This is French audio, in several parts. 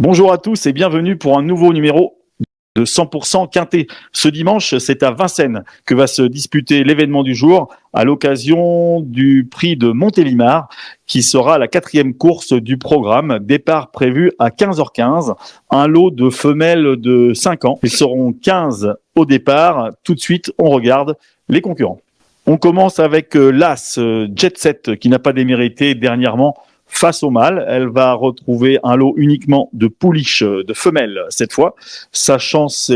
Bonjour à tous et bienvenue pour un nouveau numéro de 100% Quintet. Ce dimanche, c'est à Vincennes que va se disputer l'événement du jour à l'occasion du prix de Montélimar qui sera la 4e course du programme. Départ prévu à 15h15. Un lot de femelles de 5 ans. Ils seront 15 au départ. Tout de suite, on regarde les concurrents. On commence avec l'As Jet Set qui n'a pas démérité dernièrement face au mâle. Elle va retrouver un lot uniquement de pouliches de femelles cette fois. Sa chance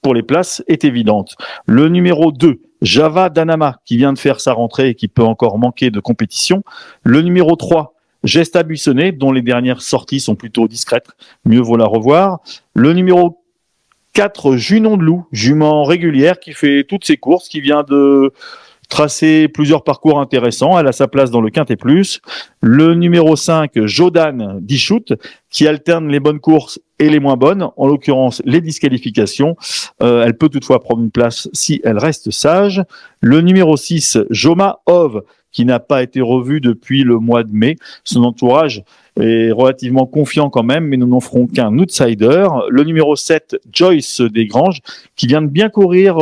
pour les places est évidente. Le numéro 2, Java Danama, qui vient de faire sa rentrée et qui peut encore manquer de compétition. Le numéro 3, Gesta Buissonnet, dont les dernières sorties sont plutôt discrètes. Mieux vaut la revoir. Le numéro 4, Junon de Loup, jument régulière qui fait toutes ses courses, qui vient de tracer plusieurs parcours intéressants. Elle a sa place dans le Quintet Plus. Le numéro 5, Jodan Dichout, qui alterne les bonnes courses et les moins bonnes, en l'occurrence les disqualifications. Elle peut toutefois prendre une place si elle reste sage. Le numéro 6, Joma Ove, qui n'a pas été revu depuis le mois de mai. Son entourage est relativement confiant quand même, mais nous n'en ferons qu'un outsider. Le numéro 7, Joyce Desgranges, qui vient de bien courir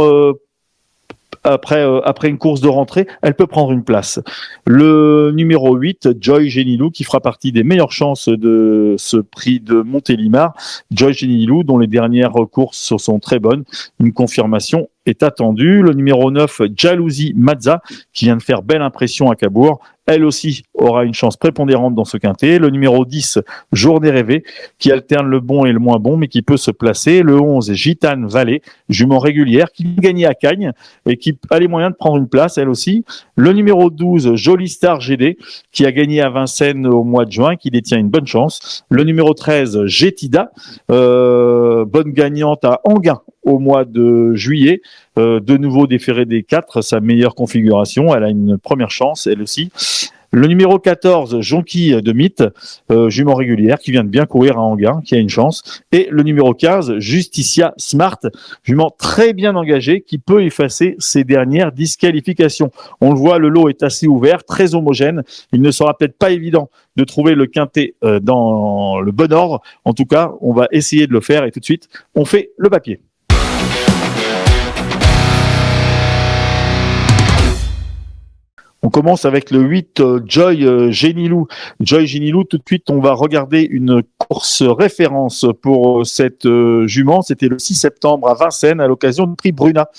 après une course de rentrée, elle peut prendre une place. Le numéro 8, Joy Genilou, qui fera partie des meilleures chances de ce prix de Montélimar. Joy Genilou, dont les dernières courses sont très bonnes. Une confirmation est attendue. Le numéro 9, Jalousie Mazza, qui vient de faire belle impression à Cabourg. Elle aussi aura une chance prépondérante dans ce quintet. Le numéro 10, Journée rêvée, qui alterne le bon et le moins bon, mais qui peut se placer. Le 11, Gitane Vallée, jument régulière, qui vient gagner à Cagnes et qui a les moyens de prendre une place, elle aussi. Le numéro 12, Jolie Star GD, qui a gagné à Vincennes au mois de juin, qui détient une bonne chance. Le numéro 13, Gétida, bonne gagnante à Anguin au mois de juillet, de nouveau déféré des 4, sa meilleure configuration, elle a une première chance, elle aussi. Le numéro 14, Jonquille de Mythe, jument régulière, qui vient de bien courir à Anguin, qui a une chance. Et le numéro 15, Justicia Smart, jument très bien engagée, qui peut effacer ses dernières disqualifications. On le voit, le lot est assez ouvert, très homogène. Il ne sera peut-être pas évident de trouver le quintet dans le bon ordre. En tout cas, on va essayer de le faire et tout de suite, on fait le papier. On commence avec le 8, Joy Genilou. Joy Genilou, tout de suite, on va regarder une course référence pour cette jument. C'était le 6 septembre à Vincennes, à l'occasion du prix Bruna.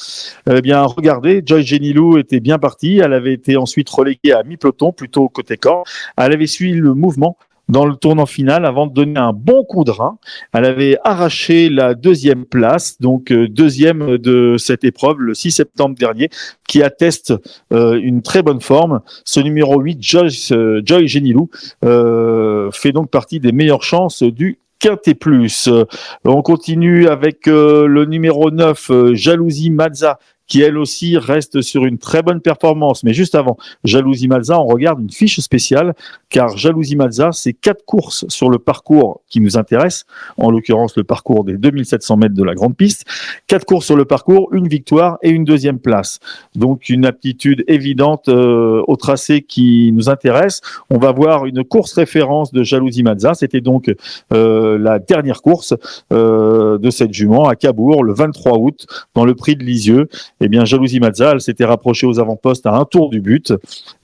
Eh bien, regardez, Joy Genilou était bien partie. Elle avait été ensuite reléguée à mi-peloton, plutôt côté corps. Elle avait suivi le mouvement dans le tournant final avant de donner un bon coup de rein. Elle avait arraché la 2e place, donc deuxième de cette épreuve le 6 septembre dernier, qui atteste une très bonne forme. Ce numéro 8, Joy Genilou, fait donc partie des meilleures chances du Quintet Plus. On continue avec le numéro 9, Jalousie Mazza, qui elle aussi reste sur une très bonne performance. Mais juste avant Jalousie Mazza, on regarde une fiche spéciale, car Jalousie Mazza, c'est 4 courses sur le parcours qui nous intéresse, en l'occurrence le parcours des 2700 mètres de la grande piste. 4 courses sur le parcours, une victoire et une 2e place. Donc une aptitude évidente au tracé qui nous intéresse. On va voir une course référence de Jalousie Mazza. C'était donc la dernière course de cette jument à Cabourg, le 23 août, dans le prix de Lisieux. Eh bien, Jalousie Mazza, elle s'était rapprochée aux avant-postes à un tour du but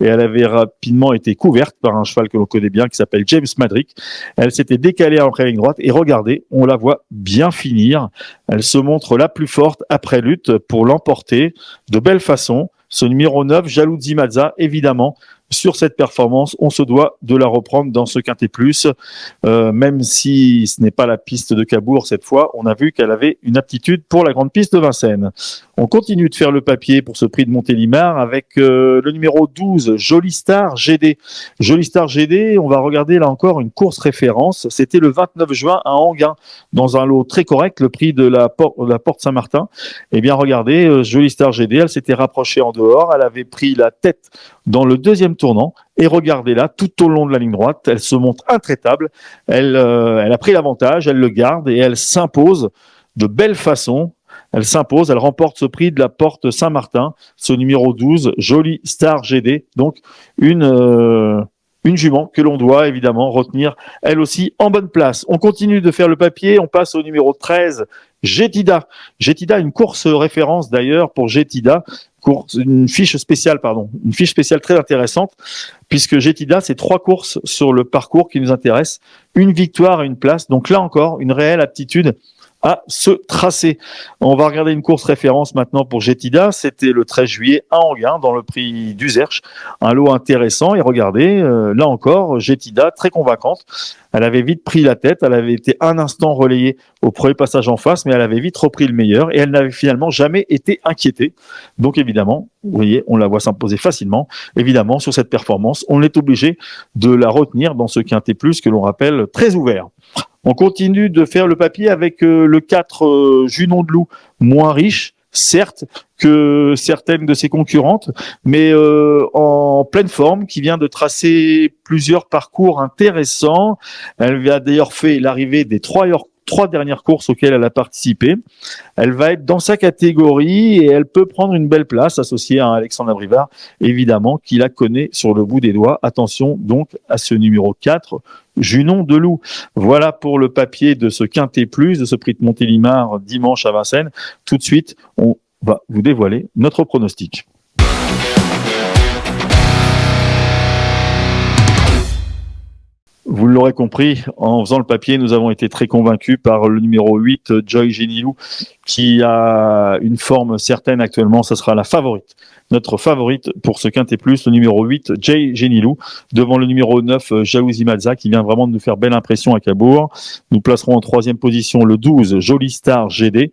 et elle avait rapidement été couverte par un cheval que l'on connaît bien qui s'appelle James Madrick. Elle s'était décalée après la ligne droite et regardez, on la voit bien finir. Elle se montre la plus forte après lutte pour l'emporter de belle façon. Ce numéro 9, Jalousie Mazza, évidemment, sur cette performance, on se doit de la reprendre dans ce Quintet Plus, même si ce n'est pas la piste de Cabourg cette fois, on a vu qu'elle avait une aptitude pour la grande piste de Vincennes. On continue de faire le papier pour ce prix de Montélimar avec le numéro 12, Jolie Star GD. Jolie Star GD, on va regarder là encore une course référence, c'était le 29 juin à Anguin, dans un lot très correct, le prix de la Porte Saint-Martin. Eh bien regardez, Jolie Star GD, elle s'était rapprochée en dehors, elle avait pris la tête dans le 2e tournant, et regardez-la, tout au long de la ligne droite, elle se montre intraitable, elle a pris l'avantage, elle le garde, et elle s'impose de belle façon, elle s'impose, elle remporte ce prix de la Porte Saint-Martin, ce numéro 12, Jolie Star GD, donc une une jument que l'on doit évidemment retenir, elle aussi, en bonne place. On continue de faire le papier, on passe au numéro 13, Jetida. Jetida, une course référence d'ailleurs pour Jetida, une fiche spéciale très intéressante, puisque Jetida, c'est 3 courses sur le parcours qui nous intéressent, une victoire et une place. Donc là encore, une réelle aptitude à ce tracé. On va regarder une course référence maintenant pour Jetida. C'était le 13 juillet à Enghien dans le prix d'Uzerche. Un lot intéressant. Et regardez, là encore, Jetida, très convaincante. Elle avait vite pris la tête. Elle avait été un instant relayée au premier passage en face, mais elle avait vite repris le meilleur et elle n'avait finalement jamais été inquiétée. Donc évidemment, vous voyez, on la voit s'imposer facilement. Évidemment, sur cette performance, on est obligé de la retenir dans ce quintet plus que l'on rappelle très ouvert. On continue de faire le papier avec le 4 Junon de Loup, moins riche, certes, que certaines de ses concurrentes, mais en pleine forme, qui vient de tracer plusieurs parcours intéressants. Elle a d'ailleurs fait l'arrivée des 3 dernières courses auxquelles elle a participé. Elle va être dans sa catégorie et elle peut prendre une belle place associée à Alexandre Abrivard, évidemment, qui la connaît sur le bout des doigts. Attention donc à ce numéro 4, Junon de Loup. Voilà pour le papier de ce quintet plus, de ce prix de Montélimar dimanche à Vincennes. Tout de suite, on va vous dévoiler notre pronostic. Vous l'aurez compris, en faisant le papier, nous avons été très convaincus par le numéro 8, Joy Genilou, qui a une forme certaine actuellement. Ce sera la favorite. Notre favorite pour ce quintet plus, le numéro 8, Joy Genilou, devant le numéro 9, Jaouzi Mazza, qui vient vraiment de nous faire belle impression à Cabourg. Nous placerons en 3e position le 12, Jolie Star GD.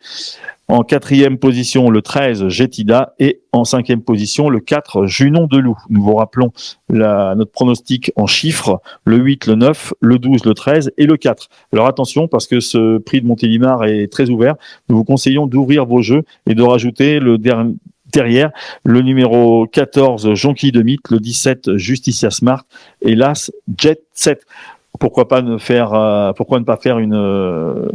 En 4e position, le 13, Jetida. Et en 5e position, le 4, Junon de Loup. Nous vous rappelons notre pronostic en chiffres, le 8, le 9, le 12, le 13 et le 4. Alors attention, parce que ce prix de Montélimar est très ouvert. Nous vous conseillons d'ouvrir vos jeux et de rajouter derrière, le numéro 14, Jonquille de Mythe, le 17, Justicia Smart et l'As Jet 7. Pourquoi ne pas faire une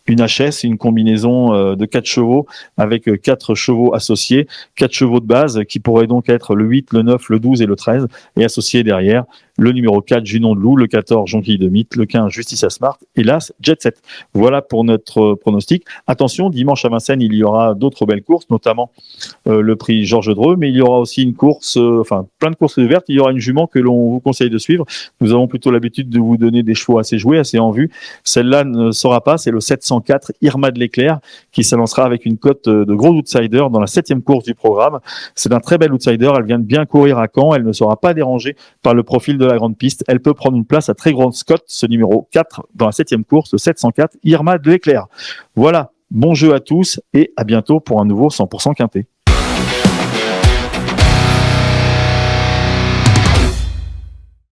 HS, une combinaison de 4 chevaux avec 4 chevaux associés, 4 chevaux de base qui pourraient donc être le 8, le 9, le 12 et le 13 et associés derrière le numéro 4, Junon de Loup, le 14, Jonquille de Mythe, le 15, Justicia Smart et l'As Jet 7. Voilà pour notre pronostic. Attention, dimanche à Vincennes, il y aura d'autres belles courses, notamment le prix Georges Dreux, mais il y aura aussi une course, plein de courses ouvertes. Il y aura une jument que l'on vous conseille de suivre. Nous avons plutôt l'habitude de vous donner des chevaux assez joués, assez en vue. Celle-là ne sera pas, c'est le 704 Irma de l'Éclair qui s'annoncera avec une cote de gros outsider dans la 7e course du programme. C'est un très bel outsider. Elle vient de bien courir à Caen. Elle ne sera pas dérangée par le profil de la grande piste. Elle peut prendre une place à très grande cote, ce numéro 4 dans la 7e course, le 704 Irma de l'Éclair. Voilà. Bon jeu à tous et à bientôt pour un nouveau 100% quintet.